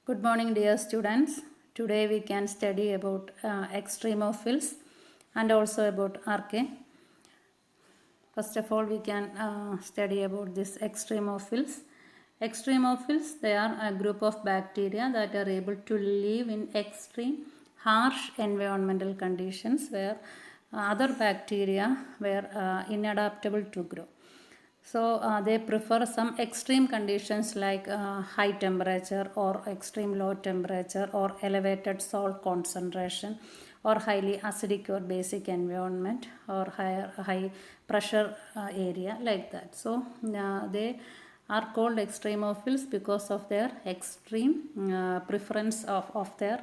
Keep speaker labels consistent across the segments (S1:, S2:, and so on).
S1: Good morning, dear students. Today we can study about extremophils and also about archaea. First of all, we can study about this extremophils. Extremophils, they are a group of bacteria that are able to live in extreme harsh environmental conditions where other bacteria were inadaptable to grow. So they prefer some extreme conditions like high temperature or extreme low temperature or elevated salt concentration or highly acidic or basic environment or high pressure area like that. So they are called extremophils because of their extreme preference of their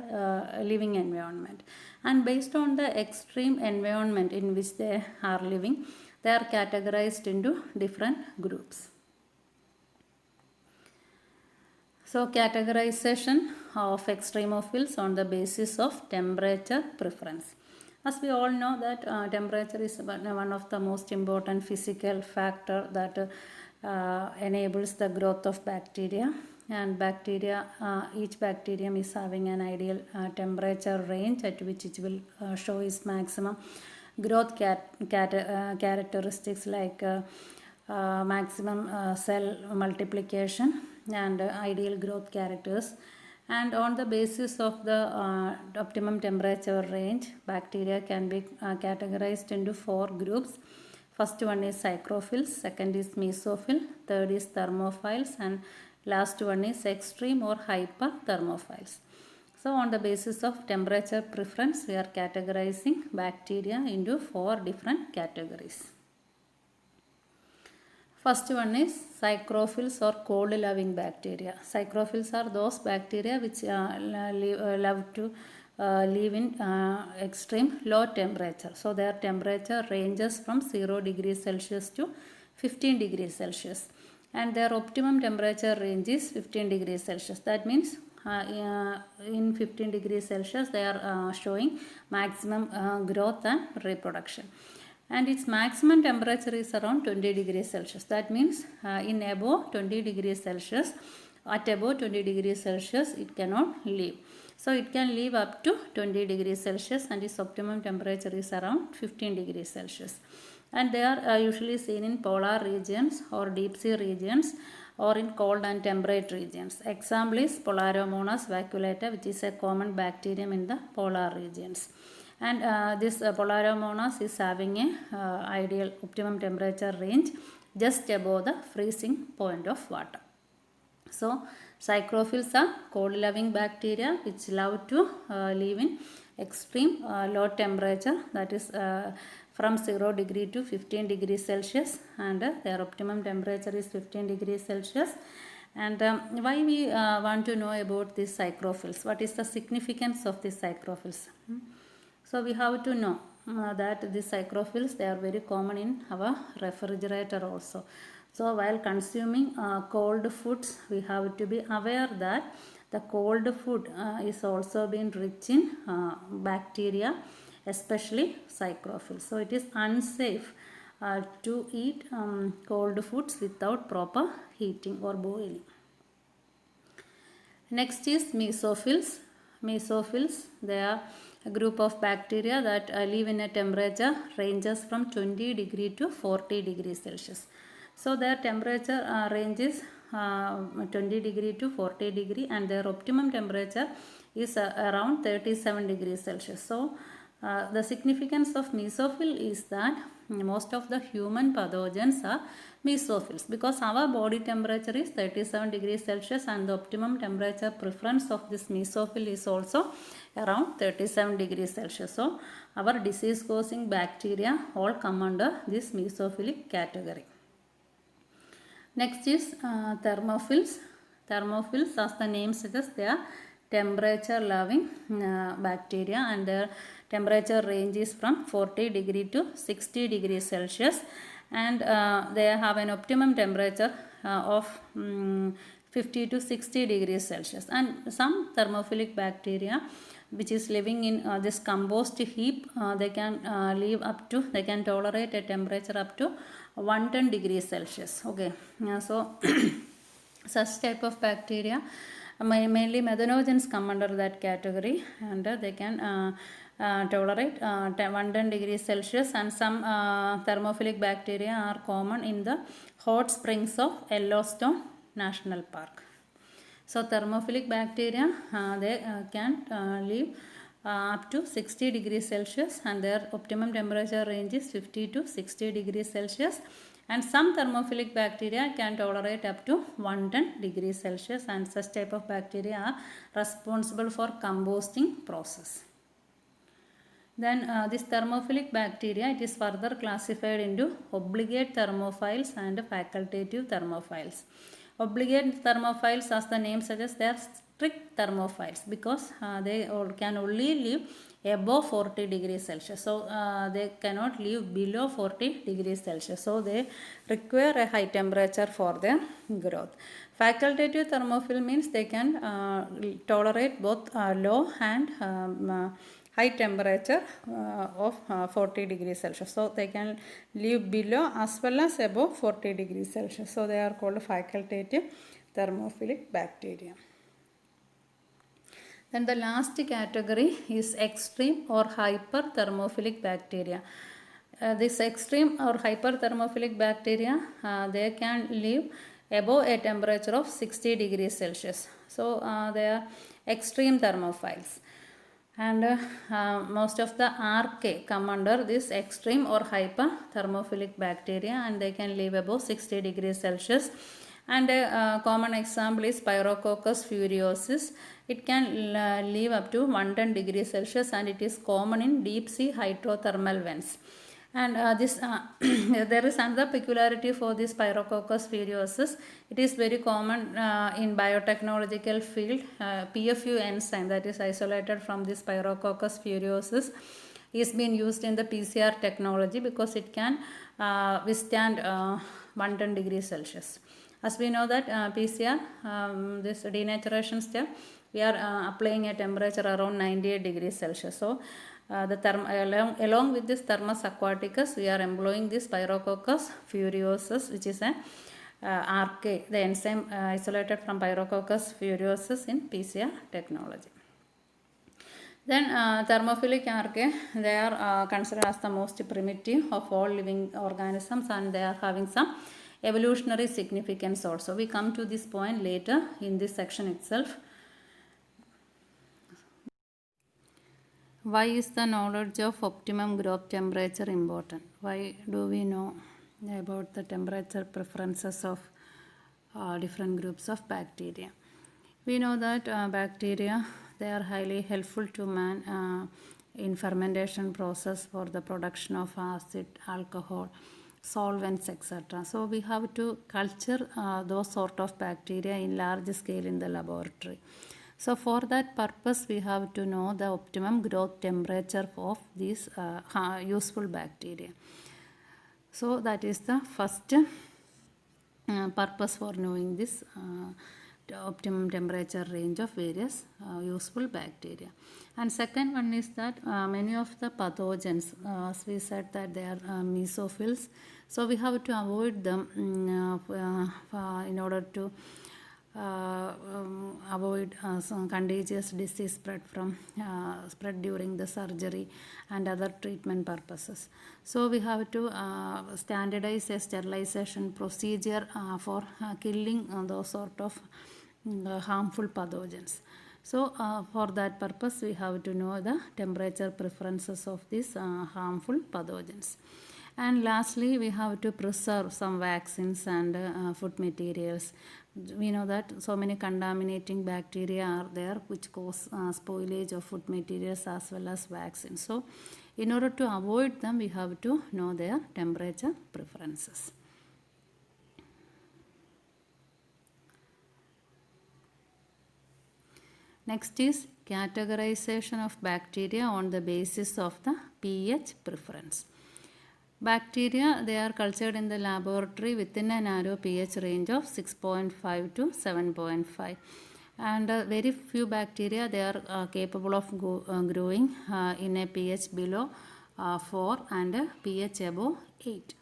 S1: living environment, and based on the extreme environment in which they are living, they are categorized into different groups. So categorization of extremophils on the basis of temperature preference. As we all know that temperature is one of the most important physical factor that enables the growth of bacteria, and bacteria, each bacterium is having an ideal temperature range at which it will show its maximum growth characteristics like maximum cell multiplication and ideal growth characters. And on the basis of the optimum temperature range, bacteria can be categorized into four groups. First one is psychrophils, second is mesophil, third is thermophiles, and last one is extreme or hyperthermophiles. So on the basis of temperature preference, we are categorizing bacteria into four different categories. First one is psychrophils or cold loving bacteria. Psychrophils are those bacteria which love to live in extreme low temperature. So their temperature ranges from 0 degrees Celsius to 15 degrees Celsius. And their optimum temperature range is 15 degrees Celsius. That means in 15 degrees Celsius they are showing maximum growth and reproduction, and its maximum temperature is around 20 degrees Celsius. That means in above 20 degrees Celsius, at above 20 degrees Celsius it cannot live. So it can live up to 20 degrees Celsius, and its optimum temperature is around 15 degrees Celsius. And they are usually seen in polar regions or deep sea regions or in cold and temperate regions. Example is Polaromonas vacuolata, which is a common bacterium in the polar regions. And this Polaromonas is having a ideal optimum temperature range just above the freezing point of water. So psychrophils are cold loving bacteria which love to live in extreme low temperature, that is from 0 degree to 15 degrees Celsius, and their optimum temperature is 15 degrees Celsius. And why we want to know about these psychrophils? What is the significance of these psychrophils? So we have to know that these psychrophils, they are very common in our refrigerator also. So while consuming cold foods, we have to be aware that the cold food is also being rich in bacteria, especially psychrophils. So it is unsafe to eat cold foods without proper heating or boiling. Next is mesophils. Mesophils, they are a group of bacteria that live in a temperature ranges from 20 degree to 40 degrees Celsius. So their temperature ranges 20 degree to 40 degree, and their optimum temperature is around 37 degrees Celsius. So the significance of mesophil is that most of the human pathogens are mesophils, because our body temperature is 37 degrees Celsius and the optimum temperature preference of this mesophil is also around 37 degrees Celsius. So our disease causing bacteria all come under this mesophilic category. Next is thermophils. Thermophils, as the name suggests, they are temperature loving bacteria, and their temperature range is from 40 degree to 60 degrees Celsius, and they have an optimum temperature of 50 to 60 degrees Celsius. And some thermophilic bacteria which is living in this compost heap, they can live up to, they can tolerate a temperature up to 110 degrees Celsius. Okay, so such type of bacteria Mainly methanogens come under that category, and they can tolerate 110 degrees Celsius, and some thermophilic bacteria are common in the hot springs of Yellowstone National Park. So thermophilic bacteria, they can live up to 60 degrees Celsius, and their optimum temperature range is 50 to 60 degrees Celsius. And some thermophilic bacteria can tolerate up to 110 degrees Celsius, and such type of bacteria are responsible for composting process. Then this thermophilic bacteria, it is further classified into obligate thermophiles and facultative thermophiles. Obligate thermophiles, as the name suggests, they are strict thermophiles because they can only live above 40 degrees Celsius. So they cannot live below 40 degrees Celsius. So they require a high temperature for their growth. Facultative thermophile means they can tolerate both low and high temperature of 40 degrees Celsius. So they can live below as well as above 40 degrees Celsius. So they are called facultative thermophilic bacteria. Then the last category is extreme or hyperthermophilic bacteria. This extreme or hyperthermophilic bacteria, they can live above a temperature of 60 degrees Celsius. So they are extreme thermophiles. And most of the archaea come under this extreme or hyperthermophilic bacteria, and they can live above 60 degrees Celsius. And a common example is Pyrococcus furiosus. It can live up to 110 degrees Celsius, and it is common in deep sea hydrothermal vents. And there is another peculiarity for this Pyrococcus furiosus. It is very common in biotechnological field. PFU enzyme, that is isolated from this Pyrococcus furiosus, is being used in the PCR technology because it can withstand 110 degrees Celsius. As we know that PCR, this denaturation step, we are applying a temperature around 98 degrees Celsius. So along with this Thermus aquaticus, we are employing this Pyrococcus furiosus, which is an archaea, the enzyme isolated from Pyrococcus furiosus in PCR technology. Then thermophilic archaea, they are considered as the most primitive of all living organisms, and they are having some evolutionary significance also. We come to this point later in this section itself. Why is the knowledge of optimum growth temperature important? Why do we know about the temperature preferences of different groups of bacteria? We know that bacteria, they are highly helpful to man in fermentation process for the production of acid, alcohol, solvents, etc. So we have to culture those sort of bacteria in large scale in the laboratory. So for that purpose, we have to know the optimum growth temperature of these useful bacteria. So that is the first purpose for knowing this optimum temperature range of various useful bacteria. And second one is that many of the pathogens, as we said that they are mesophils, so we have to avoid them in order to avoid some contagious disease spread during the surgery and other treatment purposes. So we have to standardize a sterilization procedure for killing those sort of harmful pathogens. So for that purpose, we have to know the temperature preferences of these harmful pathogens. And lastly, we have to preserve some vaccines and food materials. We know that so many contaminating bacteria are there which cause spoilage of food materials as well as vaccines. So in order to avoid them, we have to know their temperature preferences. Next is categorization of bacteria on the basis of the pH preference. Bacteria, they are cultured in the laboratory within a narrow pH range of 6.5 to 7.5. And very few bacteria, they are capable of growing in a pH below 4 and a pH above 8.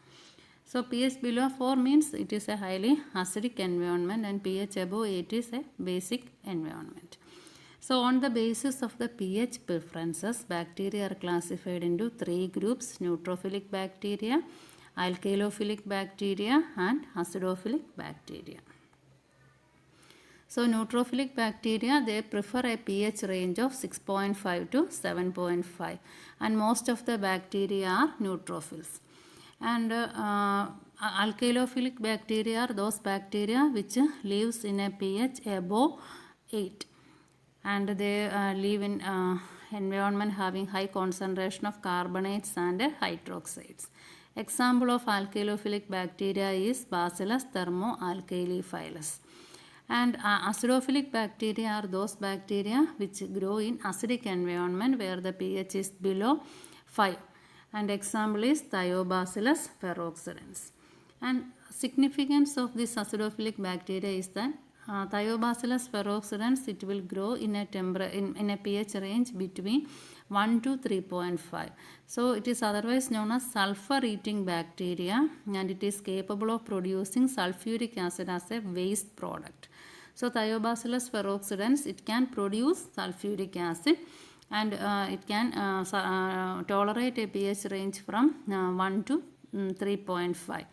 S1: So pH below 4 means it is a highly acidic environment, and pH above 8 is a basic environment. So on the basis of the pH preferences, bacteria are classified into 3 groups: neutrophilic bacteria, alkalophilic bacteria, and acidophilic bacteria. So neutrophilic bacteria, they prefer a pH range of 6.5 to 7.5, and most of the bacteria are neutrophils. And alkalophilic bacteria are those bacteria which lives in a pH above 8, and they live in environment having high concentration of carbonates and hydroxides. Example of alkalophilic bacteria is Bacillus thermoalkaliphilus. And acidophilic bacteria are those bacteria which grow in acidic environment where the pH is below 5. And example is Thiobacillus ferroxidens. And significance of this acidophilic bacteria is that Thiobacillus ferroxidens, it will grow in a pH range between 1 to 3.5. So it is otherwise known as sulfur eating bacteria, and it is capable of producing sulfuric acid as a waste product. So Thiobacillus ferroxidens, it can produce sulfuric acid, and it can tolerate a pH range from 1 to 3.5.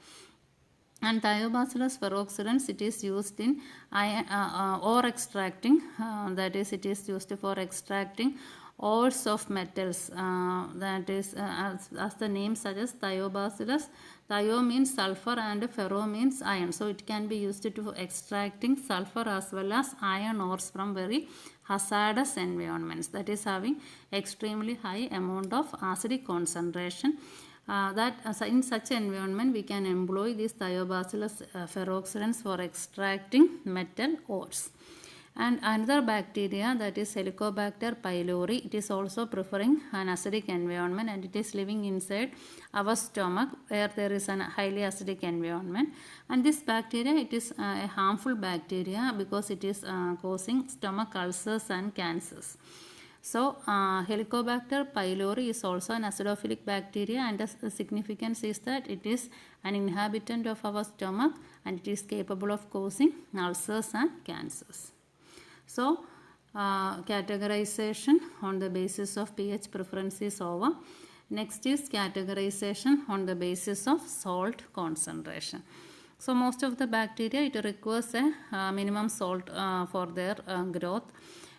S1: And Thiobacillus ferroxidens, it is used in ore extracting, that is, it is used for extracting ores of metals, that is, as the name suggests, Thiobacillus. Thio means sulfur and ferro means iron. So it can be used to extracting sulfur as well as iron ores from very hazardous environments, that is having extremely high amount of acidic concentration. In such environment we can employ these Thiobacillus ferroxidens for extracting metal ores. And another bacteria, that is Helicobacter pylori, it is also preferring an acidic environment, and it is living inside our stomach where there is a highly acidic environment. And this bacteria, it is a harmful bacteria because it is causing stomach ulcers and cancers. So Helicobacter pylori is also an acidophilic bacteria, and the significance is that it is an inhabitant of our stomach, and it is capable of causing ulcers and cancers. So categorization on the basis of pH preference is over. Next is categorization on the basis of salt concentration. So most of the bacteria, it requires a minimum salt for their growth,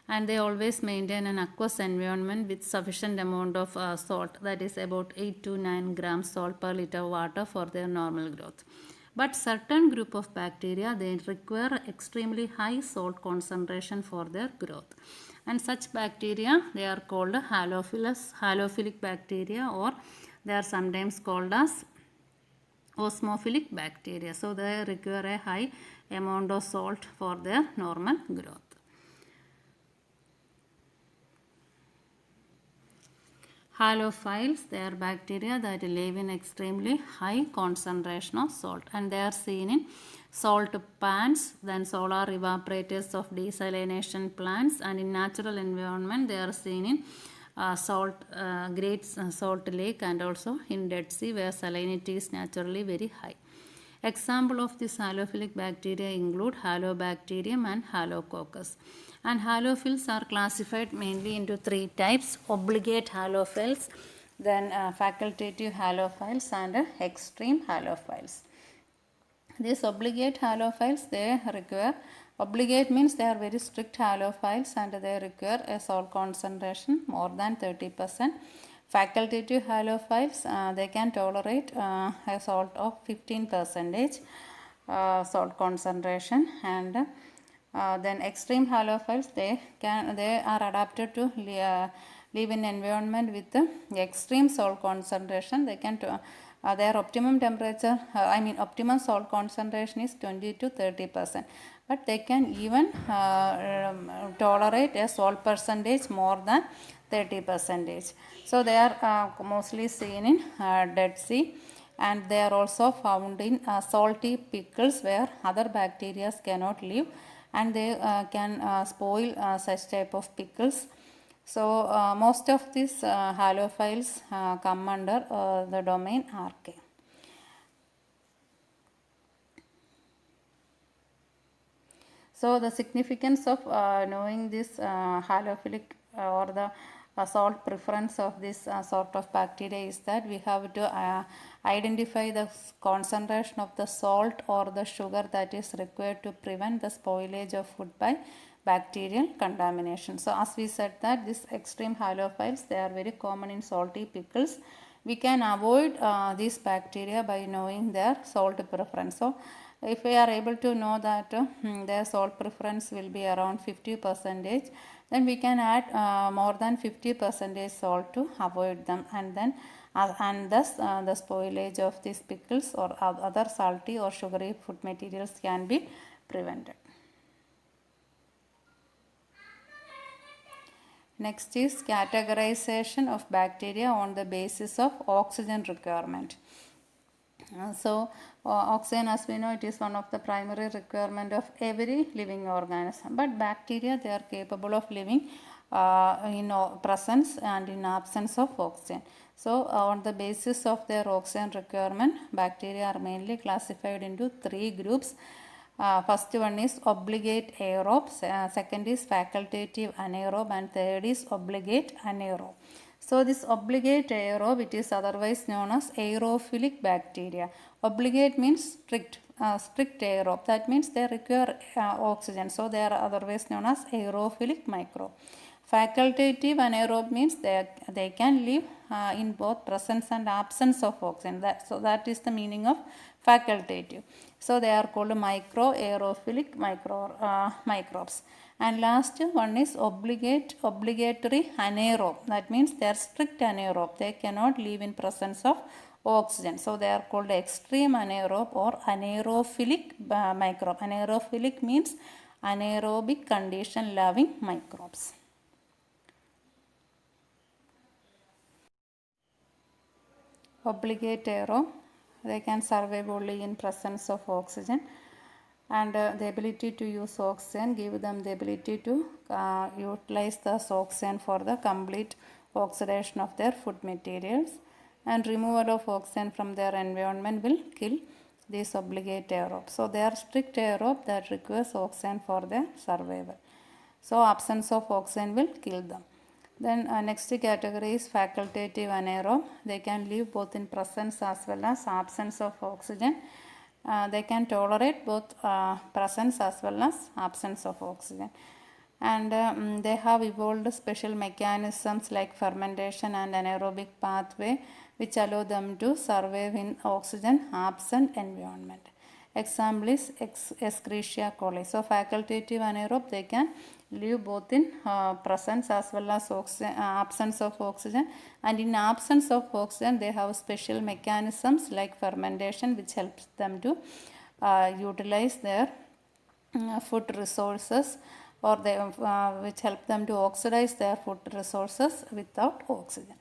S1: and they always maintain an aqueous environment with sufficient amount of salt, that is about 8 to 9 grams salt per liter water for their normal growth. But certain group of bacteria, they require extremely high salt concentration for their growth. And such bacteria, they are called halophilic bacteria, or they are sometimes called as osmophilic bacteria. So they require a high amount of salt for their normal growth. Halophiles, they are bacteria that live in extremely high concentration of salt, and they are seen in salt pans, then solar evaporators of desalination plants, and in natural environment they are seen in Great Salt Lake, and also in Dead Sea where salinity is naturally very high. Example of this halophilic bacteria include Halobacterium and Halococcus. And halophils are classified mainly into 3 types: obligate halophils, then facultative halophiles, and extreme halophiles. These obligate halophiles, they require, obligate means they are very strict halophiles and they require a salt concentration more than 30%. Facultative halophiles, they can tolerate a salt of 15% salt concentration, and then extreme halophiles, they are adapted to live in environment with extreme salt concentration. They can their optimum temperature, optimum salt concentration is 20 to 30%, but they can even tolerate a salt percentage more than 30%. So they are mostly seen in Dead Sea, and they are also found in salty pickles where other bacteria cannot live, and they can spoil such type of pickles. So most of these halophiles come under the domain Archaea. So the significance of knowing this halophilic or the salt preference of this sort of bacteria is that we have to identify the concentration of the salt or the sugar that is required to prevent the spoilage of food by bacterial contamination. So as we said that this extreme halophiles, they are very common in salty pickles. We can avoid these bacteria by knowing their salt preference. So if we are able to know that their salt preference will be around 50%, then we can add more than 50% salt to avoid them, and then and thus the spoilage of these pickles or other salty or sugary food materials can be prevented. Next is categorization of bacteria on the basis of oxygen requirement. Oxygen, as we know, it is one of the primary requirement of every living organism. But bacteria, they are capable of living in presence and in absence of oxygen. So on the basis of their oxygen requirement, bacteria are mainly classified into three groups. First one is obligate aerobe, second is facultative anaerobe, and third is obligate anaerobe. So this obligate aerobe, it is otherwise known as aerophilic bacteria. Obligate means strict aerobe. That means they require oxygen. So they are otherwise known as aerophilic microbe. Facultative anaerobe means they can live in both presence and absence of oxygen. So that is the meaning of facultative. So they are called microaerophilic microbes. And last one is obligatory anaerobe. That means they are strict anaerobe. They cannot live in presence of oxygen. So they are called extreme anaerobe or anaerophilic microbe. Anaerophilic means anaerobic condition loving microbes. Obligate aerobe, they can survive only in presence of oxygen, and the ability to use oxygen give them the ability to utilize the oxygen for the complete oxidation of their food materials, and removal of oxygen from their environment will kill these obligate aerobe. So they are strict aerobe that requires oxygen for their survival. So absence of oxygen will kill them. Then next category is facultative anaerobe. They can live both in presence as well as absence of oxygen. They can tolerate both presence as well as absence of oxygen. And they have evolved special mechanisms like fermentation and anaerobic pathway which allow them to survive in oxygen absent environment. Example is Escherichia coli. So facultative anaerobe, they can live both in presence as well as absence of oxygen, and in absence of oxygen they have special mechanisms like fermentation which helps them to utilize their food resources, or they, which help them to oxidize their food resources without oxygen.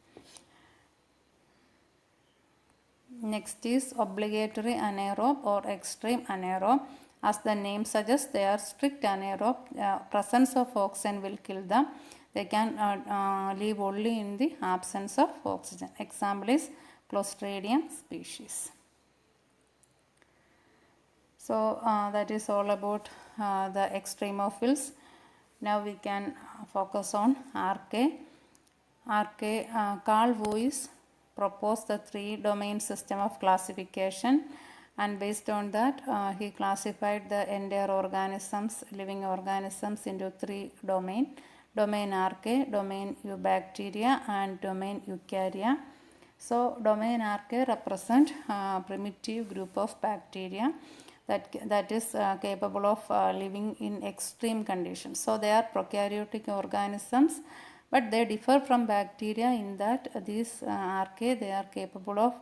S1: Next is obligatory anaerobe or extreme anaerobe. As the name suggests, they are strict anaerobe. Presence of oxygen will kill them. They can live only in the absence of oxygen. Example is Clostridium species. So that is all about the extremophils. Now we can focus on RK. Carl Weiss proposed the three-domain system of classification, and based on that he classified the entire organisms, living organisms, into three domain RK, domain Eubacteria, and domain Eukarya. So domain RK represent primitive group of bacteria that is capable of living in extreme conditions. So they are prokaryotic organisms, but they differ from bacteria in that these RK, they are capable of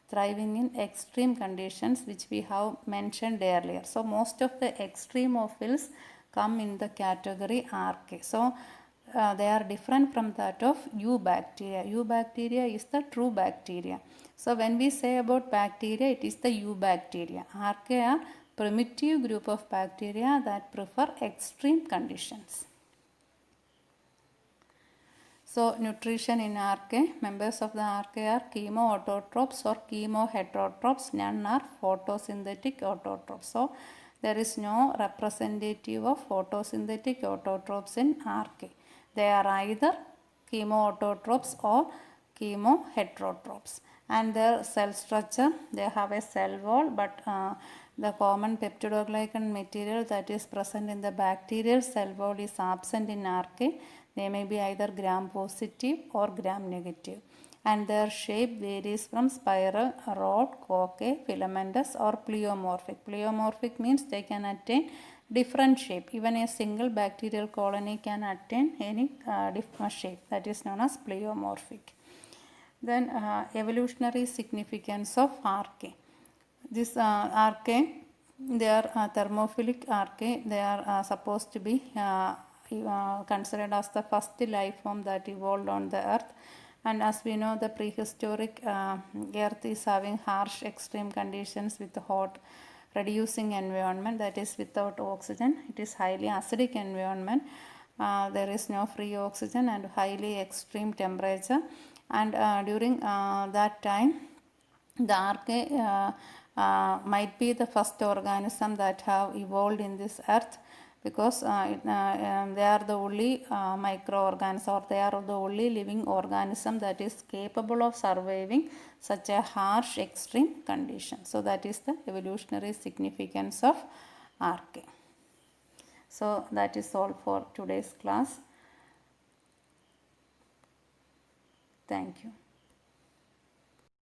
S1: thriving in extreme conditions which we have mentioned earlier. So most of the extremophils come in the category RK. So they are different from that of Eubacteria. Eubacteria is the true bacteria. So when we say about bacteria, it is the Eubacteria. RK are primitive group of bacteria that prefer extreme conditions. So nutrition in RK, members of the RK are chemoautotrophs or chemoheterotrophs. None are photosynthetic autotrophs. So there is no representative of photosynthetic autotrophs in archaea. They are either chemoautotrophs or chemoheterotrophs. And their cell structure, they have a cell wall, but the common peptidoglycan material that is present in the bacterial cell wall is absent in archaea. They may be either gram positive or gram negative. And their shape varies from spiral, rod, concave, filamentous or pleomorphic. Pleomorphic means they can attain different shape. Even a single bacterial colony can attain any different shape, that is known as pleomorphic. Then evolutionary significance of archaea. This archaea, they are thermophilic archaea. They are supposed to be considered as the first life form that evolved on the earth. And as we know, the prehistoric earth is having harsh extreme conditions with hot reducing environment, that is without oxygen. It is highly acidic environment. There is no free oxygen and highly extreme temperature. And during that time, the archaea might be the first organism that have evolved in this earth, because they are the only microorganism, or they are the only living organism that is capable of surviving such a harsh extreme condition. So that is the evolutionary significance of archaea. So that is all for today's class. Thank you.